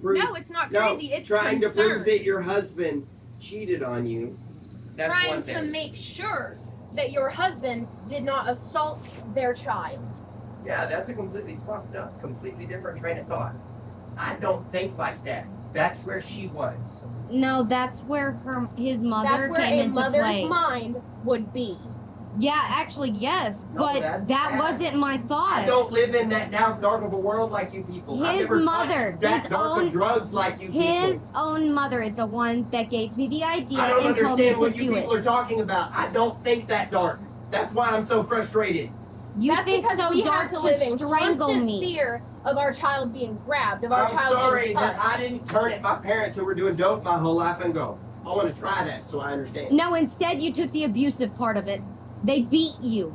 No, it's not crazy. It's trying concern. to prove that your husband cheated on you. That's trying one thing. to make sure that your husband did not assault their child. Yeah, that's a completely fucked up, completely different train of thought. I don't think like that. That's where she was. No, that's where his mother came into play. That's where a mother's mind would be. Yeah, actually, yes, No, but that's that sad. wasn't my thought. I don't live in that dark of a world like you people. I've His never mother, touched that his dark own, of drugs like you his people. own mother is the one that gave me the idea I don't and told me understand to what you do people it. are talking about. I don't think that dark. That's why I'm so frustrated. You That's think because so we dark have to to live in strangle constant me. fear of our child being grabbed, of our I'm child sorry being that touched. I didn't turn at my parents who were doing dope my whole life and go, I want to try that so I understand. No, instead you took the abusive part of it. They beat you.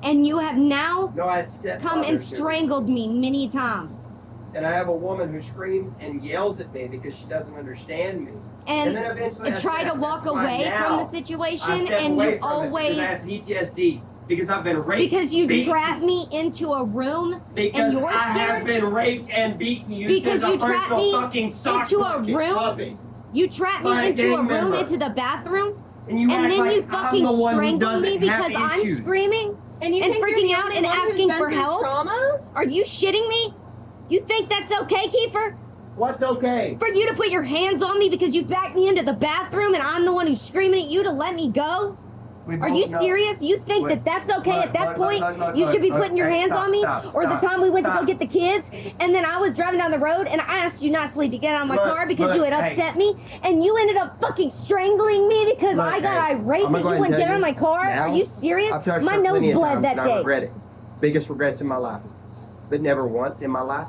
And you have now No, I had stepfathers come and who- strangled me many times. And I have a woman who screams and yells at me because she doesn't understand me. And then eventually I try to snap. walk That's why away now from the I situation, step and away you from it always, because I have PTSD. Because I've been raped. because you beaten, trapped me into a room because and you're I have scared. been raped and beaten. You Because you a trapped personal me fucking sock into a bucket room? puppet. You trapped By me a into a gang room, member. into the bathroom, And you and act then like you I'm fucking the one who strangled me doesn't have because I'm issues. screaming And you and think freaking you're the out only and one who's asking been for through help? Trauma? Are you shitting me? You think that's okay, Kiefer? What's okay? For you to put your hands on me because you backed me into the bathroom and I'm the one who's screaming at you to let me go? We Are both you know. serious? You think Wait, that that's okay look, at that look, point? look, look, You should be look, putting your hey, hands stop, on me? stop, Or the stop, time we went to go stop. get the kids and then I was driving down the road and I asked you nicely to get out of my Look, car because look, you had hey. upset me and you ended up fucking strangling me because Look, I got hey, irate I'm that gonna go you ahead wouldn't and get tell out of my you, car? now, Are you serious? I've touched My her nose plenty of bled times that and I day. regret it. Biggest regrets in my life. But never once in my life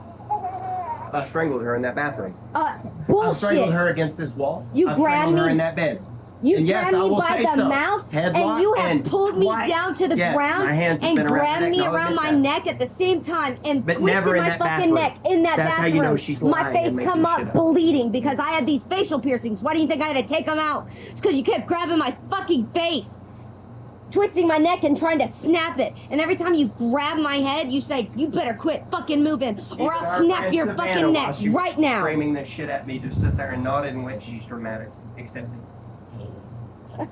I strangled her in that bathroom. I strangled Bullshit. her against this wall. You I grabbed strangled her me. in that bed. You And yes, grabbed I me will by say the so. mouth Headlock and you have and pulled me twice. down to the Yes, ground my hands have and been around grabbed her me neck, I'll around admit my that. neck at the same time and But twisted never in my that fucking bathroom. neck in that That's how bathroom. you know she's My lying face and making come up shit up. bleeding because I had these facial piercings. Why do you think I had to take them out? It's because you kept grabbing my fucking face, twisting my neck and trying to snap it. And every time you grab my head, you say, you better quit fucking moving or I'll Even our snap friend your Savannah, fucking while neck she was right now. Screaming this shit at me, just sit there and nodded and went, she's dramatic, accepted.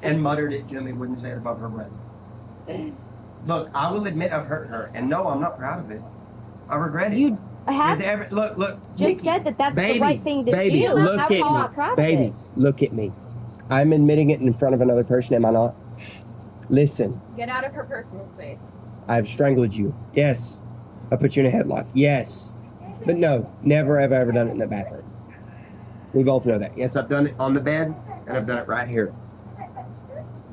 And muttered it gently, wouldn't say it above her breath. Look, I will admit I've hurt her, and no, I'm not proud of it. I regret it. You have Look, just Nikki, said that that's baby, the right thing to baby, do. look That's at how I'm me. not proud of Baby, it. look at me. I'm admitting it in front of another person, am I not? Listen, Get out of her personal space. I've strangled you. Yes. I put you in a headlock. Yes. But no, never have I ever done it in the bathroom. We both know that. Yes, I've done it on the bed, and I've done it right here.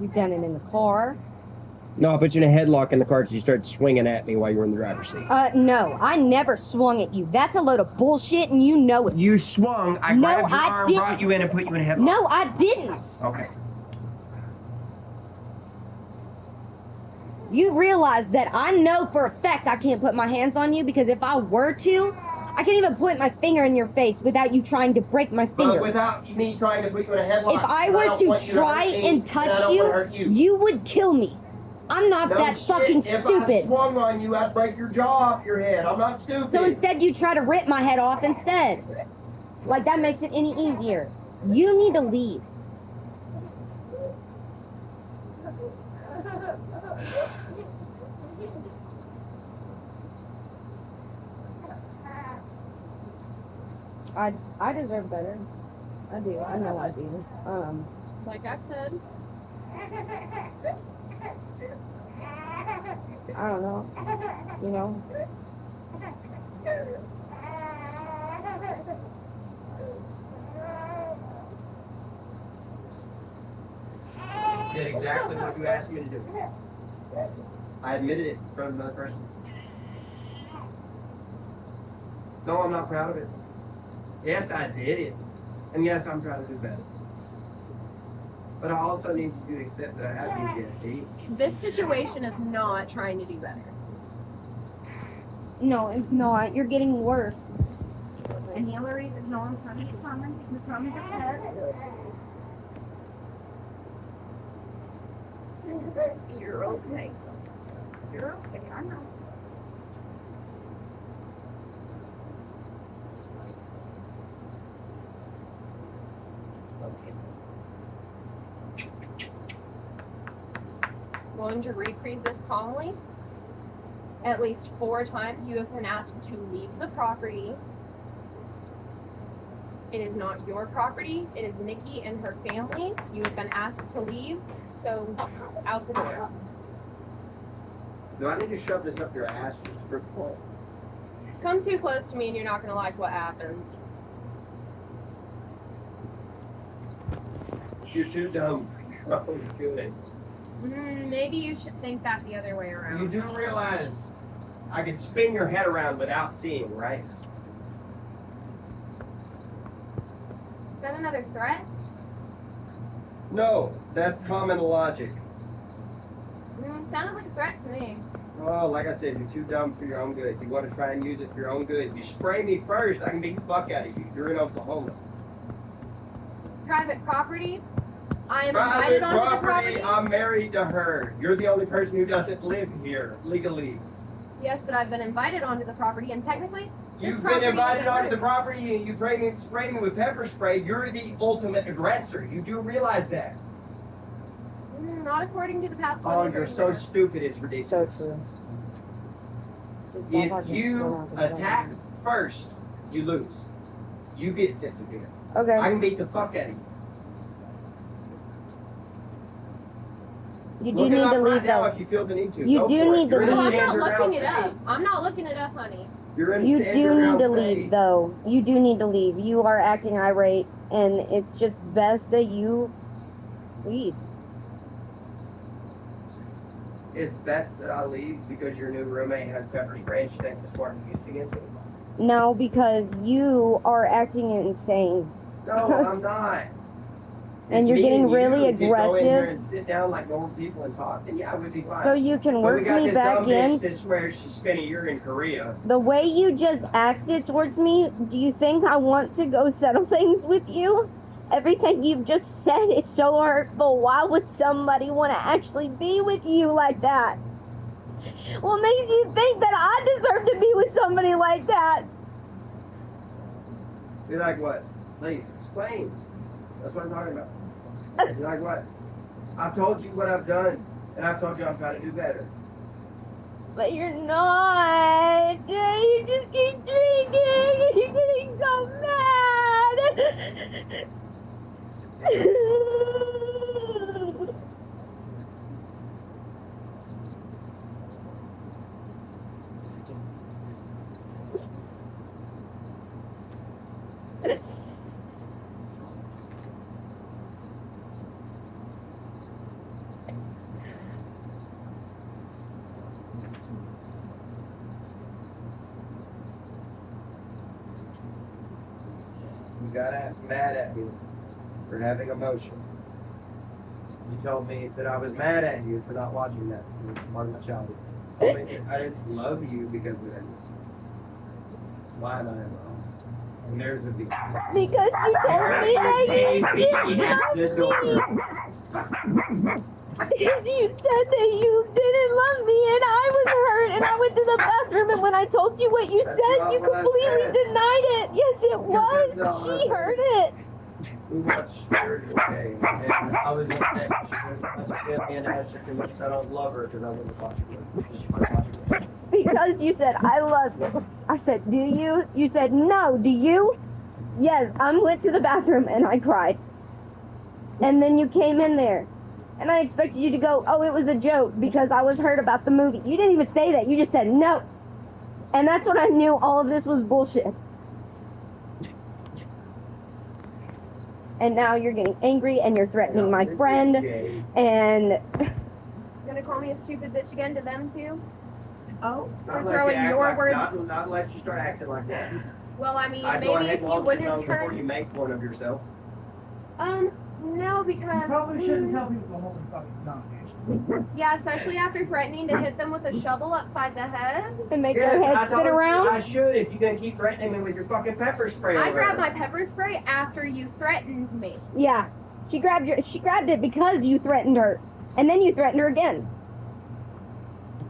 You've done it in the car. No, I put you in a headlock in the car because you started swinging at me while you were in the driver's seat. No, I never swung at you. That's a load of bullshit and you know it. You swung. I No, grabbed your I arm, didn't. brought you in, and put you in a headlock. No, I didn't. Okay. You realize that I know for a fact I can't put my hands on you because if I were to, I can't even point my finger in your face without you trying to break my But finger. without me trying to put you in a headlock. If I because were don't to want you try hurt me, and I touch don't you, wanna hurt you. you would kill me. I'm not No that shit. fucking If I stupid. swung on you, I'd break your jaw off your head. I'm not stupid. So instead you try to rip my head off instead. Like that makes it any easier. You need to leave. I deserve better. I do. I know I do. Like I've said. I don't know. You know? Did exactly what you asked me to do. I admitted it in front of another person. No, I'm not proud of it. Yes, I did it. And yes, I'm trying to do better. But I also need you to accept that I have PTSD. This situation is not trying to do better. No, it's not. You're getting worse. And the only reason no, I'm trying to get someone because someone's upset. You're okay. You're okay. I know. going to reprise this calmly. At least 4 times you have been asked to leave the property. It is not your property. It is Nikki and her family's. You have been asked to leave, so out the door. Do I need to shove this up your ass just for fun? Come too close to me and you're not gonna like what happens. You're too dumb. Oh, good. Maybe you should think that the other way You around. do realize I can spin your head around without seeing, right? Is that another threat? No, that's common logic. Sounded like a threat to me. Oh, like I said, you're too dumb for your own good. You want to try and use it for your own good. You spray me first, I can beat the fuck out of you. You're in Oklahoma. Private property. I am Private invited onto the property. I'm married to her. You're the only person who doesn't live here legally. Yes, but I've been invited onto the property, and technically, this You've property been invited isn't onto the hers. property and you spray me with pepper spray. You're the ultimate aggressor. You do realize that. Not according to the past. Oh, 20, you're 30 so minutes. stupid, it's So ridiculous. true. Just If don't you talk, attack first, you lose. You get sent to dinner. Okay. I can beat the fuck out of you. You do Look need it up to right leave now though. if you feel the need to. You Go do for it. need to You're in a No, leave. I'm not stand your looking it ground up. I'm not looking it up, honey. state. You're in a You stand do your need ground to state. leave though. You do need to leave. You are acting irate, and it's just best that you leave. It's best that I leave because your new roommate has pepper spray and she thinks it's smart to use against me. No, because you are acting insane. No, I'm not. And If you're me getting you really could go in here aggressive. and sit down like normal people and talk, then yeah, we'd be fine. So you can But work we got me this back dumb bitch in. that swears she spent a year in Korea. The way you just acted towards me, do you think I want to go settle things with you? Everything you've just said is so hurtful. Why would somebody want to actually be with you like that? What makes you think that I deserve to be with somebody like that? Be like what? Please explain. That's what I'm talking about. Be like what? I've told you what I've done, and I've told you I'm trying to do better. But you're not. You just keep drinking and you're getting so mad. You got mad at me for having emotions. You told me that I was mad at you for not watching that. It was part of my childhood. You told me that I didn't love you because of that. Why am I wrong? And there's a big. Because you told me that you didn't love me. Because you said that you didn't love me and I was hurt and I went to the bathroom and when I told you what you That's said, not you what I completely said. denied it. Yes, it That's not was. what I She said. heard it. We watched Spirited Away, and I was upset. She was and Asher too much. I don't love her because I wouldn't watch her. Because you said, I love you. I said, do you? You said, no. Do you? Yes, I went to the bathroom and I cried. And then you came in there. And I expected you to go, oh, it was a joke because I was hurt about the movie. You didn't even say that. You just said no. And that's when I knew all of this was bullshit. And now you're getting angry and you're threatening my friend. And You're gonna call me a stupid bitch again to them too? Oh, Not you're unless you throwing act your like, words. not unless you start acting like that. Well, I mean, I go maybe ahead if and you hold wouldn't your have tongue before you turned. make fun of yourself. No, because. You probably shouldn't tell people to hold their fucking tongue. Yeah, especially after threatening to hit them with a shovel upside the head. and make Yes, their I head told spin you around. I should if you're gonna keep threatening me with your fucking pepper spray. I over grabbed there. my pepper spray after you threatened me. Yeah. She grabbed it because you threatened her. And then you threatened her again.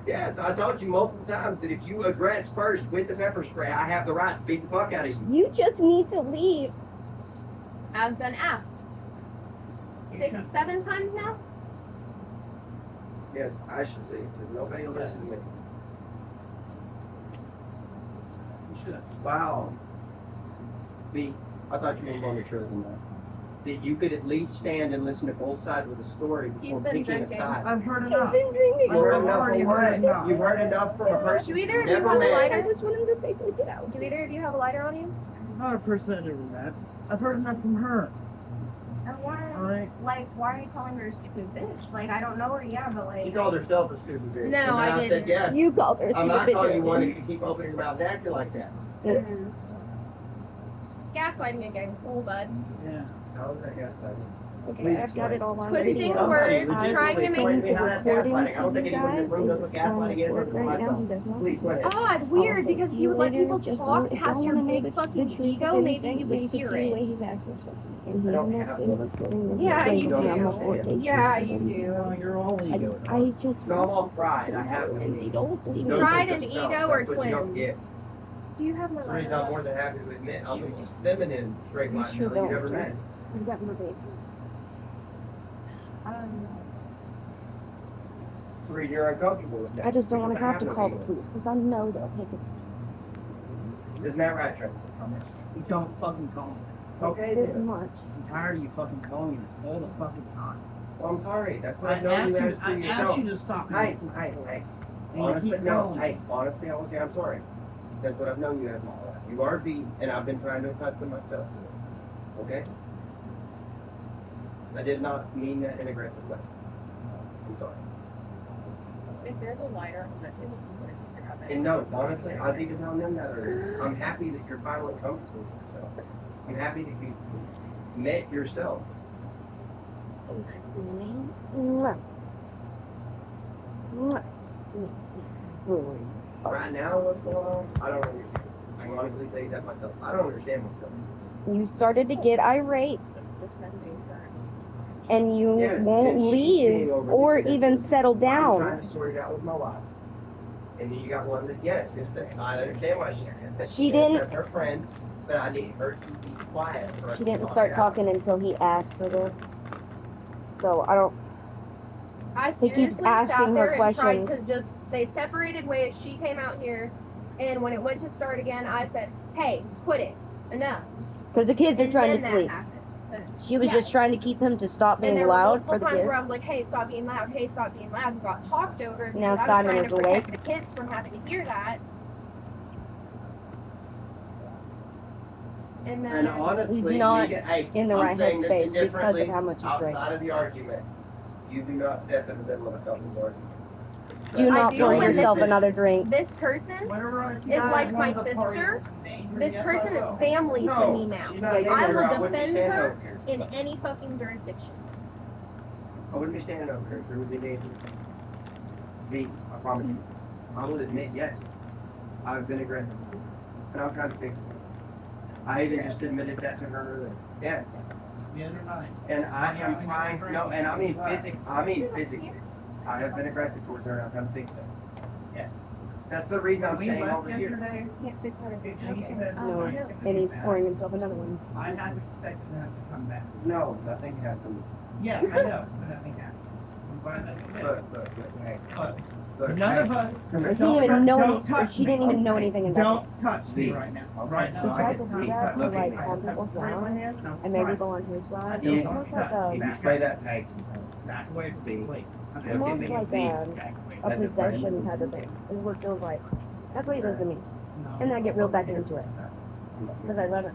Yes, I told you multiple times that if you aggress first with the pepper spray, I have the right to beat the fuck out of you. You just need to leave. As been asked. 6, 7 times now? Yes, I should leave, because nobody will listen to me. You should. Wow. B, I thought you were more mature than that. That you could at least stand and listen to both sides of the story He's before been picking a drinking. side. I've heard enough. drinking. You've heard enough already from heard one. enough. You've heard enough from a person Do either you of you never have a met. lighter? I just want him to safely get out. Do either of you have a lighter on you? Not a person I never met. I've heard enough from her. And why, Alright. like, why are you calling her a stupid bitch? Like, I don't know her, yeah, but She like, called herself a stupid bitch. No, And then I said didn't. yes. You called her a I'm stupid not bitch. calling you one if you keep opening your mouth and acting like that. Gaslighting again. Cool, bud. Yeah. How is that gaslighting? Okay, I've got it all on Twisting video. Somebody words, legitimately trying to explain make me how that's recording gaslighting. I don't to think you anyone in this guys, room knows and what it's on gaslighting is record other than right now. myself. He does not Please, go ahead. odd, weird, Also, because do if you would let later people just talk if past y'all your wanna know big the fucking truth of ego, maybe anything, you but would can hear see the way it. he's acting towards me. And he I don't admits have in to. the recording that Yeah, he's you saying do. I'm a 4K. Yeah, you Well, do. you're all ego. I just No, I'm all pride. I have and no you don't believe me. No Pride sense and of self. ego That's are what you don't twins. get. Do you have my That's the reason I'm lighter? more than happy to admit I'm the most feminine straight line sure girl you've don't, ever met. I've got my baby. I don't know. That's the reason you're uncomfortable with that. I just don't want to Because I have to no call the ego. police because I know they'll take it Isn't that right, Trent? You don't fucking call me. Okay, this then. much. I'm tired of you fucking calling me all the fucking time. Well, I'm sorry. That's what I I know you as asked for you yourself. to stop me. Hey. And you Honestly, keep no. calling me. Hey, honestly, I will say I'm sorry. That's what I've known you as my whole life. You are B, and I've been trying to accustom myself to it. Okay? I did not mean that in an aggressive way. I'm sorry. If there's a lighter on the table, grab it. And no, honestly, I was even telling them that earlier. I'm happy that you're finally comfortable with yourself. I'm happy that you met yourself. Mwah. Mwah. Right now, what's going on? I don't understand. I can honestly tell you that myself. I don't understand what's going on. You started to get irate and you Yes, won't and she's leave being overly or defensive. even settle I'm down. trying to sort it out with my wife. And then you got one that, yes, I understand why she said She didn't- That's her friend, but I need her to be quiet. for us She to didn't talk start it out. talking until he asked for this. So I don't. I He keeps seriously sat asking her there and tried questions. to just, they separated ways. She came out here, and when it went to start again, I said, hey, quit it. Enough. Because the kids are And trying then to that sleep. happened. She was Yeah. just trying to keep him to stop And being there were loud multiple for the times kids. where I was like, hey, stop being loud. Hey, stop being loud. We got talked over. because Now I was Simon trying is to protect awake. the kids from having to hear that. And then And honestly, He's not Megan, hey, in the I'm right saying this headspace because of indifferently, how much he's drank. outside of the argument, you do not step in the middle of a couple's argument. Do I not do pour when this yourself is- another drink. this person Whenever I is like my sister. This person is family to me now. She's not Like, a I danger. will wouldn't be defend standing her over here. in any fucking jurisdiction. I wouldn't be standing over here if there was any danger. B, I promise you. I will admit, yes, I've been aggressive. And I'm trying to fix it. I even just admitted that to her earlier. Yes. The other night. And I am trying, no, and I mean physically. I have been aggressive towards her and I'm trying to fix that. Yes. That's the reason I'm We staying left over here. yesterday. She said, No, and he's pouring himself another one. I had expected them to come back. No, nothing happened. Yeah, I know, but nothing happened. I'm glad that you did. Look, hey. But Look, none hey. of us. Come She here. didn't even know. Don't touch She didn't me. even know anything about Don't touch me right now. Right now. He tries to Look do at that to me. like calm people down and maybe go onto his side. Yeah. It's almost like If you a spray that tank, Back away from the plates. Okay. almost like Back away. a possession type of thing. Is what it feels like. That's what he does to me. And I get real back into it because I love it.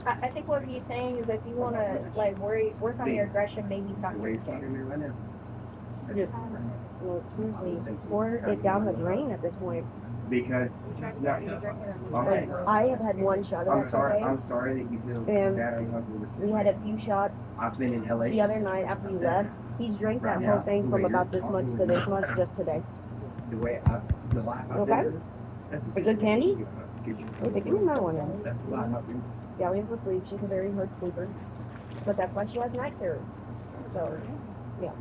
I think what he's saying is if you want to like work on your aggression, maybe stop Where you drinking. talking to me right now? Just, well, seriously, pour it down the drain at this point. Because, no, okay. I have had one shot of I'm that sorry, today. I'm sorry that you feel And that uncomfortable with We had a few shots I've been in LA. the other night after you left. He's drank that whole thing from about this much to this much just today. The way the life I've Okay. lived, that's A good candy? Gives you- I was like, give me another one then. That's the life I've lived. Galleon's asleep. She's a very hard sleeper. But that's why she has night terrors. So, yeah.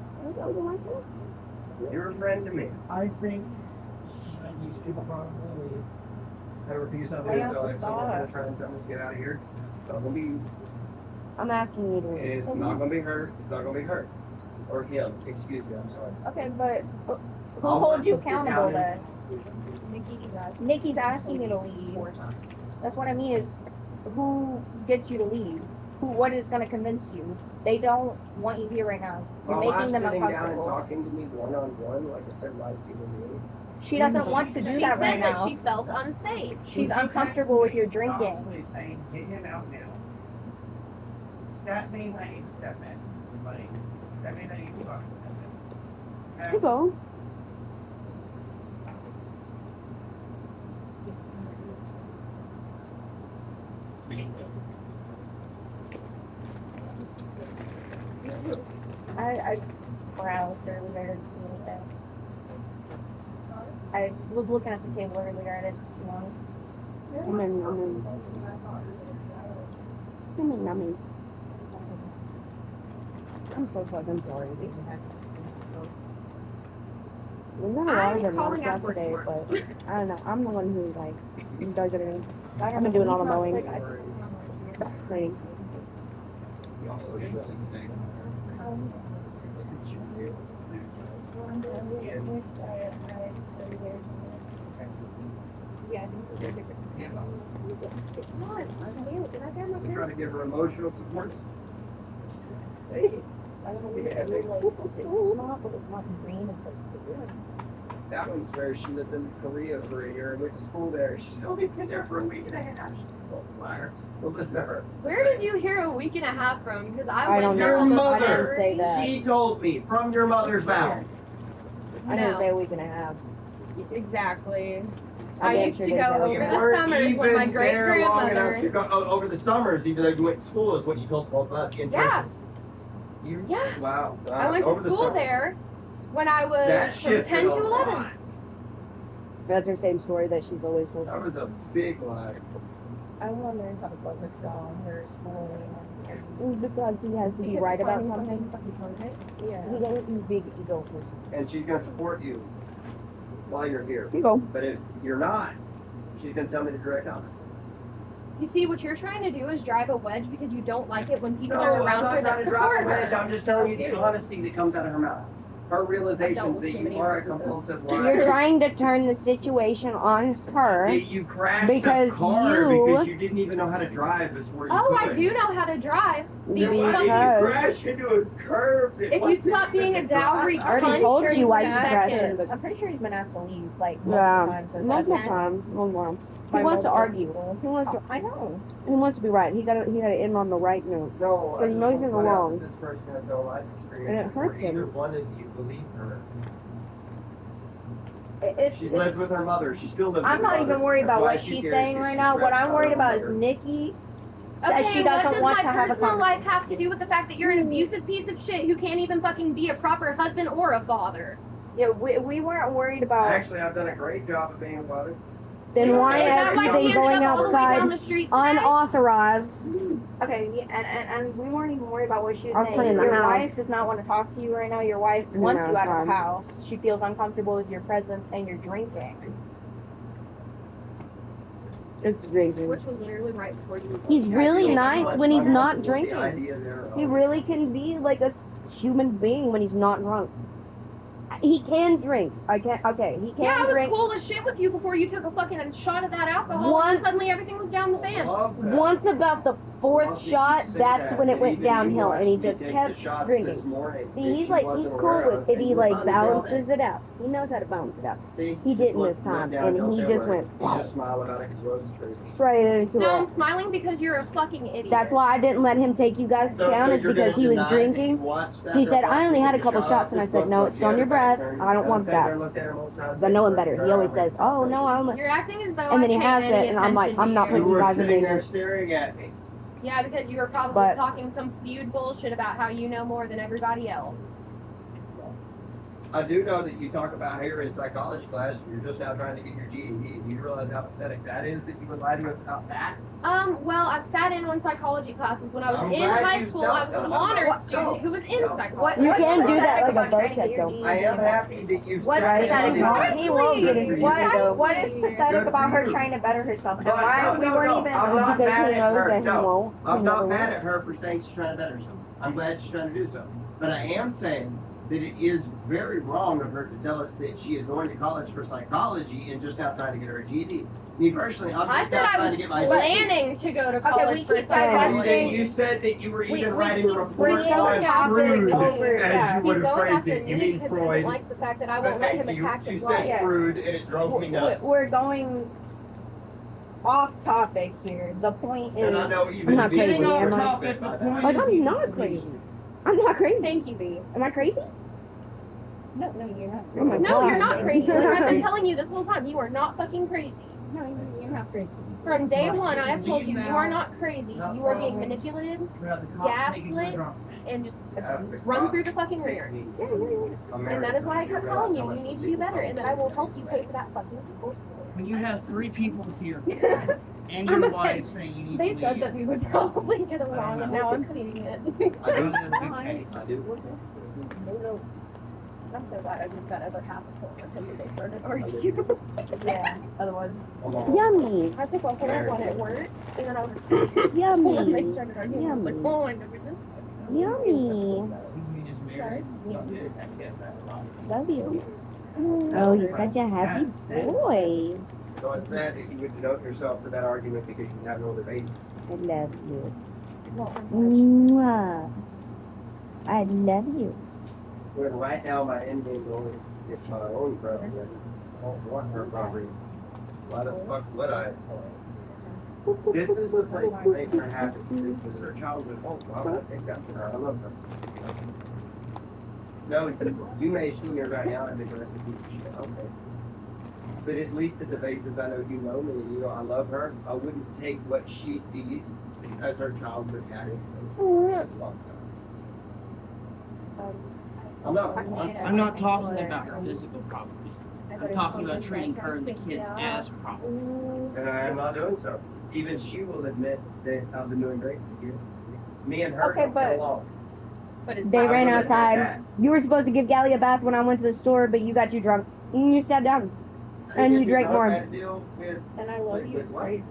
You're a friend to me. I think you should probably leave. I refuse to do I have so. to If someone's stop. gonna try and tell me to get out of here, it's not gonna be, I'm asking you to leave. it's not gonna be her, it's not gonna be her. Or him, excuse me, I'm sorry. Okay, but who I'll holds you sit accountable down then? Nikki's asking. Nikki's asking you to leave. 4 times. That's what I mean is, who gets you to leave? What is gonna convince you? They don't want you here right now. You're While making them I'm sitting down and uncomfortable. talking to me one-on-one, like I said, like people do. She doesn't want to do She that said right that now. she felt unsafe. She's uncomfortable with your drinking. Probably saying, get him out now. That means I need to step in, buddy. That means I need to talk. Okay? You go. I browsed earlier to see anything. I was looking at the table earlier and it's, you know, I'm so fucking sorry. There's not a lot of I'm them calling worked out after today, work. but I don't know. I'm the one who like does everything. I I've been doing all the he's not mowing. sick. I- Cleaning. Yeah, I think they're different. Come on, did I grab my I'm trying to give her emotional support. I don't know if it's really, like, it's not, but it's not green, it's like, That one's where she lived in Korea for a year and went to school there. She's only been there for a week and a half. She's a false liar. We'll listen to her. Where did you hear a week and a half from? Because I I went don't there know. almost I didn't every- say that. She told me from your mother's mouth. I didn't No. say a week and a half. Exactly. I I damn used sure to didn't go say a week over and a the half. weren't summers with my even there long enough to great-grandmother. go over the summers, even though you went to school, is what you told both of us in Yeah. person. You, Yeah. wow. I went over to the school summers. there when I That was from shifted 10 a to 11. lot. That's her same story that she's always told. That was a big lie. I wonder how to focus on her schooling. Because he has to be Because right he's about finding something. fucking perfect. Yeah. He doesn't be big ego. And she's gonna support you while you're here. You go. But if you're not, she's gonna tell me the direct opposite. You see, what you're trying to do is drive a wedge because you don't like it when people No, are I'm around not her trying that to drop support a wedge. her. I'm just telling you the honesty that comes out of her mouth. Her realizations that you are a compulsive You're liar. trying to turn the situation on her. That you crashed Because a car you- because you didn't even know how to drive before you Oh, I could. do know how to drive. The Then why did fucking- you Because crash into a curve that If you'd wasn't stop being a even dowry drive? I already cunt told for you why 2 you crashed seconds. into I'm pretty sure he's been asked to leave like multiple Yeah, times. since multiple I've been- times. One more. He by wants to multiple argue. people. He wants to. I know. He wants to be right. He got to end on the right note. No, But he knows in the what else wrong. is This person has no life experience. And it hurts before either him. one of you believe her. It's, She lives with her mother. She still lives I'm with her not mother. even worried about That's why what she's here, saying is right she's now. What stressed I'm out worried her about is mother. Nikki. Okay, she what doesn't does want my to have a personal conversation. life have to do with the fact that you're an abusive piece of shit who can't even fucking be a proper husband or a father? Yeah, we weren't worried about. Actually, I've done a great job of being a father. Then why Is that has why he he been ended going up all the way down outside the street today? unauthorized? Okay, yeah, and we weren't even worried about what she was I was saying. cleaning the Your house. wife does not want to talk to you right now. Your wife No, wants you out of fine. her house. She feels uncomfortable with your presence and your drinking. It's drinking. Which was literally right before you. He's really So nice much when he's fun not with drinking. The idea there of- He really can be like a human being when he's not drunk. He can drink. Okay, he can Yeah, I was drink. cool as shit with you before you took a fucking shot of that alcohol, and Once- then suddenly everything was down the fan. Love that. Once about the fourth Love that you shot, say that's that. when it And went even you downhill, and he watched me just take kept the shots drinking. this morning See, that he's she like, wasn't he's aware cool of, with it. and He you like were unavailable. balances it out. He knows how to balance it out. See, He didn't look, this time, look down, and don't he say a just word. went You just smile about it because Rose is true. straight into No, it. I'm smiling because you're a fucking idiot. That's why I didn't let him take you guys down, is you're because gonna he was deny that you drinking. watched that He or said, watched I only me had a take couple shot, shots, and I just said, looked, no, looked, it's the on your other back breath. turned, I don't want sat there, that. looked at her multiple times, Because I know him said, better. He "Turn always around, says, oh, no, I don't. You're acting as though And I then he pay has any it, and I'm like, attention I'm to not you. You putting were guys in sitting danger. there staring at me. Yeah, because you were probably But- talking some spewed bullshit about how you know more than everybody else. I do know that you talk about here in psychology class, you're just now trying to get your GED. Do you realize how pathetic that is that you would lie to us about that? Well, I've sat in on psychology classes when I was I'm in glad high you school. don't- I was an no, honors no, student no. who was in No. psychology. You What's can do pathetic that like a about trying to vote get check, your though. GED? I am happy that you What's said pathetic that. about- He will get his Good GED, for you. though. What is pathetic Good about for her you. trying to better herself? And But why no, we no, weren't no, even. I'm not Because mad he at knows her, that he no. won't. I'm He not never mad will. at her for saying she's trying to better herself. I'm glad she's trying to do so. But I am saying that it is very wrong of her to tell us that she is going to college for psychology and just now trying to get her a GED. Me personally, I'm I just said now I trying was to get my planning to go to Okay, college we for keep psychology. And then you said that you were We- even we writing a keep report bringing on down Freud. over- as yeah. you He's would have going phrased after it. You me mean because he doesn't Freud. like the fact that I But won't let thank him you. attack You his said wife. Yeah. Freud, and it drove me nuts. We're going off topic here. The point is, And I know even I'm not Vic crazy, was am I? offended by that. Like, I'm not crazy. I'm not crazy. Thank you, B. Am I crazy? no, you're not. Oh my No, you're God. not crazy. Like I've been telling you this whole time, you are not fucking crazy. No, you're not crazy. From day one, I have told you, you are not crazy. You are being manipulated gaslit, and just run through the fucking ringer. And that is why I kept telling you, you need to do better, and that I will help you pay for that fucking divorce. When you have 3 people here and I'm your a- wife saying you need They to said leave, that we would probably get along, and now I'm seeing it. I do. okay. I do. I'm so glad I did that other half of it because they started arguing. Yeah. Otherwise, I'm all- Yummy. I took a whole one at work, and then I was like, when they Yummy. started arguing, I was like, oh, I never did. Yummy. You just married. Love you. Oh, you're such a happy boy. So it's sad that you would denote yourself for that argument because you have no other basis. I love you. Mwah. I love you. When right now my end game goal is to get my own property. I don't want her property. Why the fuck would I? This is the place to make her happy. This is her childhood home. Why would I take that from her? I love her. No, you may see her right now and think that's a piece of shit. Okay. But at least at the basis, I know you know me. You know I love her. I wouldn't take what she sees as her childhood happy. That's fucked up. I'm not talking about her physical property. I'm talking about treating her and the kids as property. And I am not doing so. Even she will admit that I've been doing great for you. Me and her Okay, don't but- get along. But it's They I ran will admit outside. that. You were supposed to give Gally a bath when I went to the store, but you got too drunk. And you sat down. And you If drank not more. that deal with and I love you. It's crazy.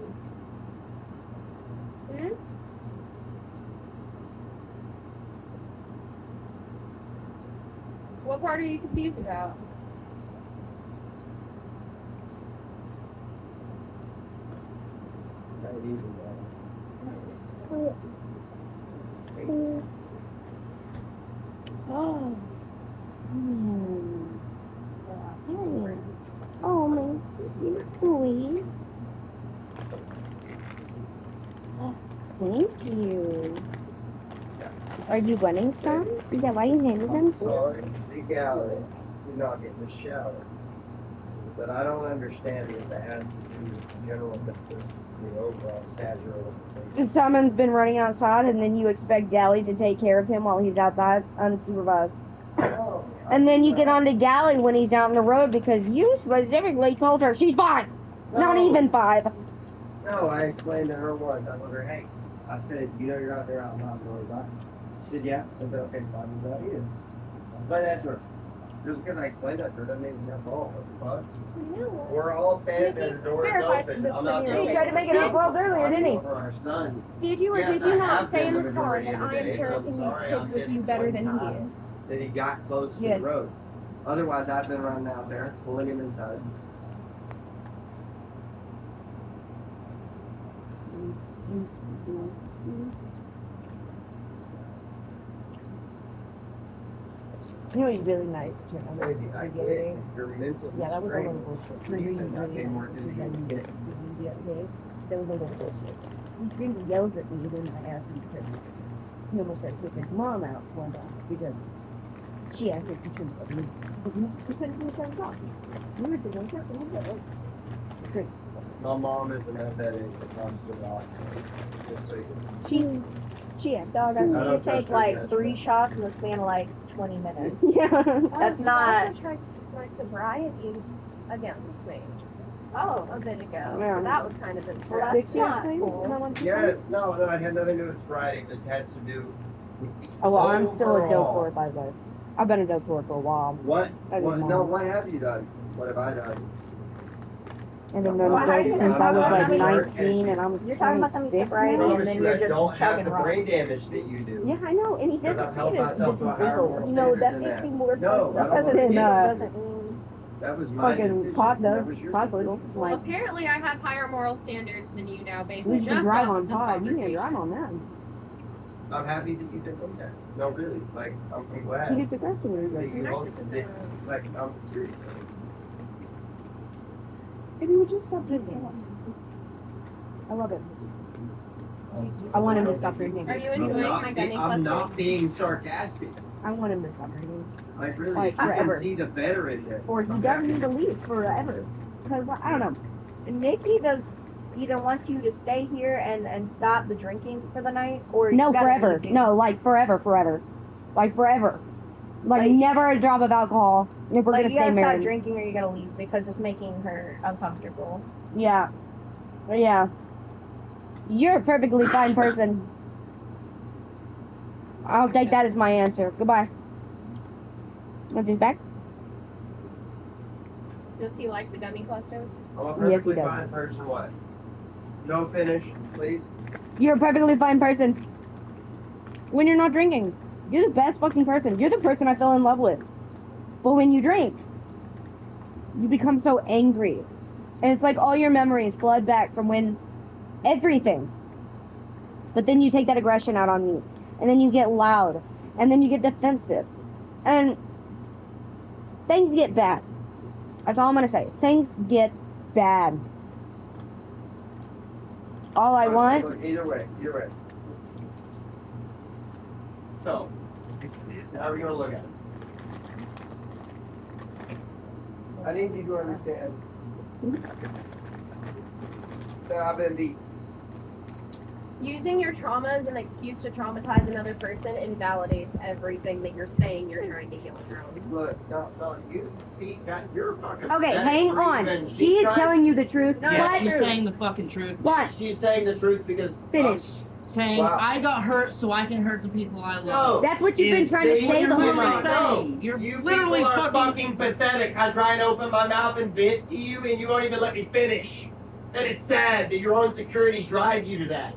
What part are you confused about? not even Oh. Oh, my sweet boy. Thank you. Are you wanting some? Is that why you handed them? sorry, the galley did not get in the shower. But I don't understand if that has to do with general consistency, the overall stature of the place. Someone's been running outside, and then you expect Gally to take care of him while he's outside unsupervised. And then you get on to Gally when he's out on the road because you specifically told her she's 5. Not No. even 5. No, I explained to her once. I told her, hey, I said, you know you're out there out loud, really, right? She said, yeah. I said, okay, so I'm glad he is. I explained that to her. Just because I explained that to her doesn't mean it's your fault. What the fuck? We're all standing there, the door is Verify open. this I'm not for me. doing He tried to make it our fault earlier, didn't he? For our son. Did you or Yes, did you I not have say been in the the car majority that of the I am day, and I'm parenting sorry, these I'm kids with you better than he disappointed is? That he got close to Yes. the road. Otherwise, I've been running out there, pulling him inside. You know, he's really nice. Crazy. I get it. Your mental. Yeah, that was a strength. little bullshit. You said I came more to the get. That was a little bullshit. He screams and yells at me when I asked him to. He almost tried to kick his mom out one time because she asked if he shouldn't have me. He couldn't even turn off. We were sitting there talking. Great. My mom isn't at that age that comes to rock. Just so you know. She asked. Dog, I I see don't you trust take her like judgment. 3 shots in the span of like 20 minutes. Yeah. That's You not- also tried to use my sobriety against me Oh, a bit ago, Yeah. so that was kind of well, interesting. that's not cool. Yeah, no, it had nothing to do with sobriety. This has to do with the Oh well, I'm still a dope overall- lord, by the way. I've been a dope lord for a while. What? I What? didn't No, know. what have you done? What have I done? And I've known Well, Dope I- since I was like I- 19 and I'm You're talking about something 26 sobriety, now. and Promise then you you're I just don't have chugging the wrong. brain damage that you do. Yeah, I know, and he Because doesn't I've held see this. This myself is to a higher legal. moral You know, that standard than makes that. me more No, just I because don't it's legal know. doesn't mean That was my Fucking decision. pot That does. was your Pot's decision. legal. Well, Like, apparently I have higher moral standards than you now, based we just should drive off on of this pod. You can't drive conversation. on that. I'm happy that you did that. No, really. Like, I'm glad. He gets aggressive when he's that like, you Narcissism. also did. Like, I'm serious. maybe we just stop drinking. I love it. I want him to stop drinking. Are you enjoying my gummy I'm not clusters? being sarcastic. I want him to stop drinking. Like, really, Like, I can forever. see the better in this. Or he I'm doesn't happy. need to leave forever. Because, I don't know. Nikki does either wants you to stay here and stop the drinking for the night, or No, you gotta forever. leave. No, like forever. Like forever. Like never a drop of alcohol. If we're Like, gonna you stay gotta stop married. drinking or you gotta leave because it's making her uncomfortable. Yeah. Yeah. You're a perfectly fine person. I'll take that as my answer. Goodbye. Want these back? Does he like the gummy clusters? I'm a Yes, perfectly he does. fine person. What? No finish, please. You're a perfectly fine person. When you're not drinking. You're the best fucking person. You're the person I fell in love with. But when you drink, you become so angry. And it's like all your memories flood back from when everything. But then you take that aggression out on me. And then you get loud. And then you get defensive. And things get bad. That's all I'm gonna say is things get bad. All I want. Look, either way. So, how are we gonna look at it? I need you to understand that I've been beat. Using your trauma as an excuse to traumatize another person invalidates everything that you're saying you're trying to heal from. Look, no, you see that you're fucking. Okay, pathetic hang for on. even He is trying- telling you the truth. No, Yeah, But she's saying the fucking truth. But She's saying the truth because finish. Saying Wow. I got hurt so I can hurt the people I love. No. That's what you've been trying to say the whole literally time. saying. You're you literally people are fucking- fucking pathetic. I try and open my mouth and vent to you, and you won't even let me finish. That is sad that your insecurities drive you to that.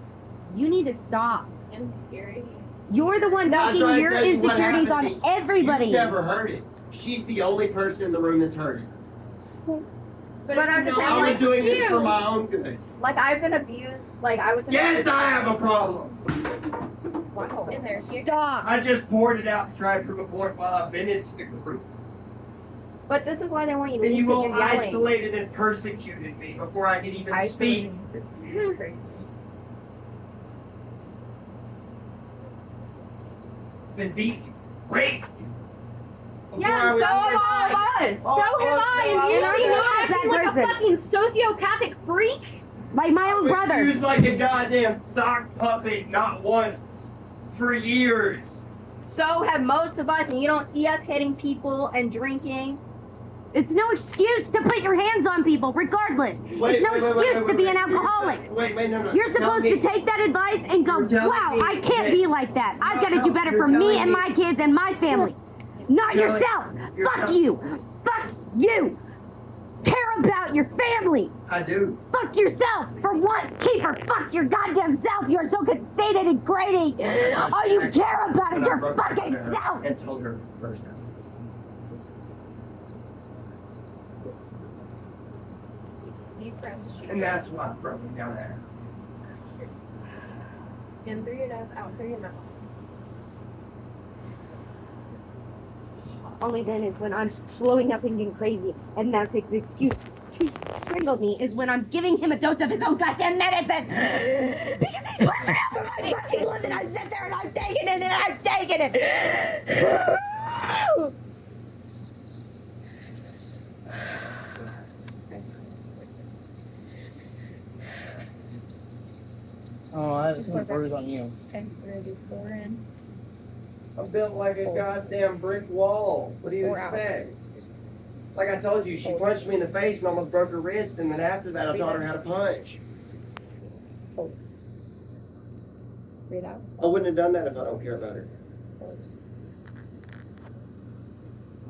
You need to stop. Insecurities. You're the one I was dumping trying to your tell you what insecurities on happened to me. everybody. You've never heard it. She's the only person in the room that's heard it. But But it's I'm just not saying, I was an doing this for excuse. my own good. Like, I've been abused. Like, I was. Yes, I have a problem. Wow. In there. Stop. I just poured it out to try and prove a point while I've been into the group. But this is why they want you to And leave you because all you're yelling. isolated and persecuted me before I could even speak. Been beaten, raped. Before Yeah, I and was so even- am all of us. Oh, So am I. And do you I'm see me not that acting like a person. fucking sociopathic freak? Like my own was brother. used like a goddamn sock puppet, not once, for years. So have most of us, and you don't see us hitting people and drinking. It's no excuse to put your hands on people, regardless. It's no excuse to be an alcoholic. Wait, no. You're Not supposed me. to take that advice and go, You're telling wow, me I can't that- be like that. I've got to No, do better you're for me telling and me- my kids and my family. Not You're yourself. you're Fuck tell- you. Fuck you. Care about your family. I do. Fuck yourself. For once, keeper. Fuck your goddamn self. You're so conceited and greedy. All you care about is And I your broke it fucking to her self. And told her first time. Deep breaths, And that's why I broke it down there. in through your nose, out through your mouth. Only then is when I'm blowing up and getting crazy, and that's his excuse. He strangled me is when I'm giving him a dose of his own goddamn medicine. Because he's pushing out for my fucking limit. I sit there and I'm taking it and I'm taking it. Oh, I haven't seen a bruise on you. Okay, we're gonna do 4 in. I'm built like a goddamn brick wall. What do you Four out. expect? Like I told you, she punched me in the face and almost broke her wrist, and then after that I taught her how to punch. Breathe out. I wouldn't have done that if I don't care about her.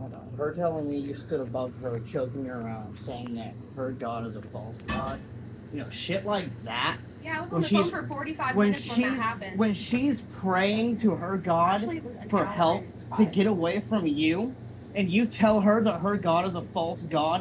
hold on. Her telling me you stood above her, choking her around, saying that her God is a false God. You know, shit like that. Yeah, I was When on the phone she's- for 45 When minutes when that happened. when she's praying to her God Actually, it was an for hour help and to 5. get away from you, and you tell her that her God is a false God.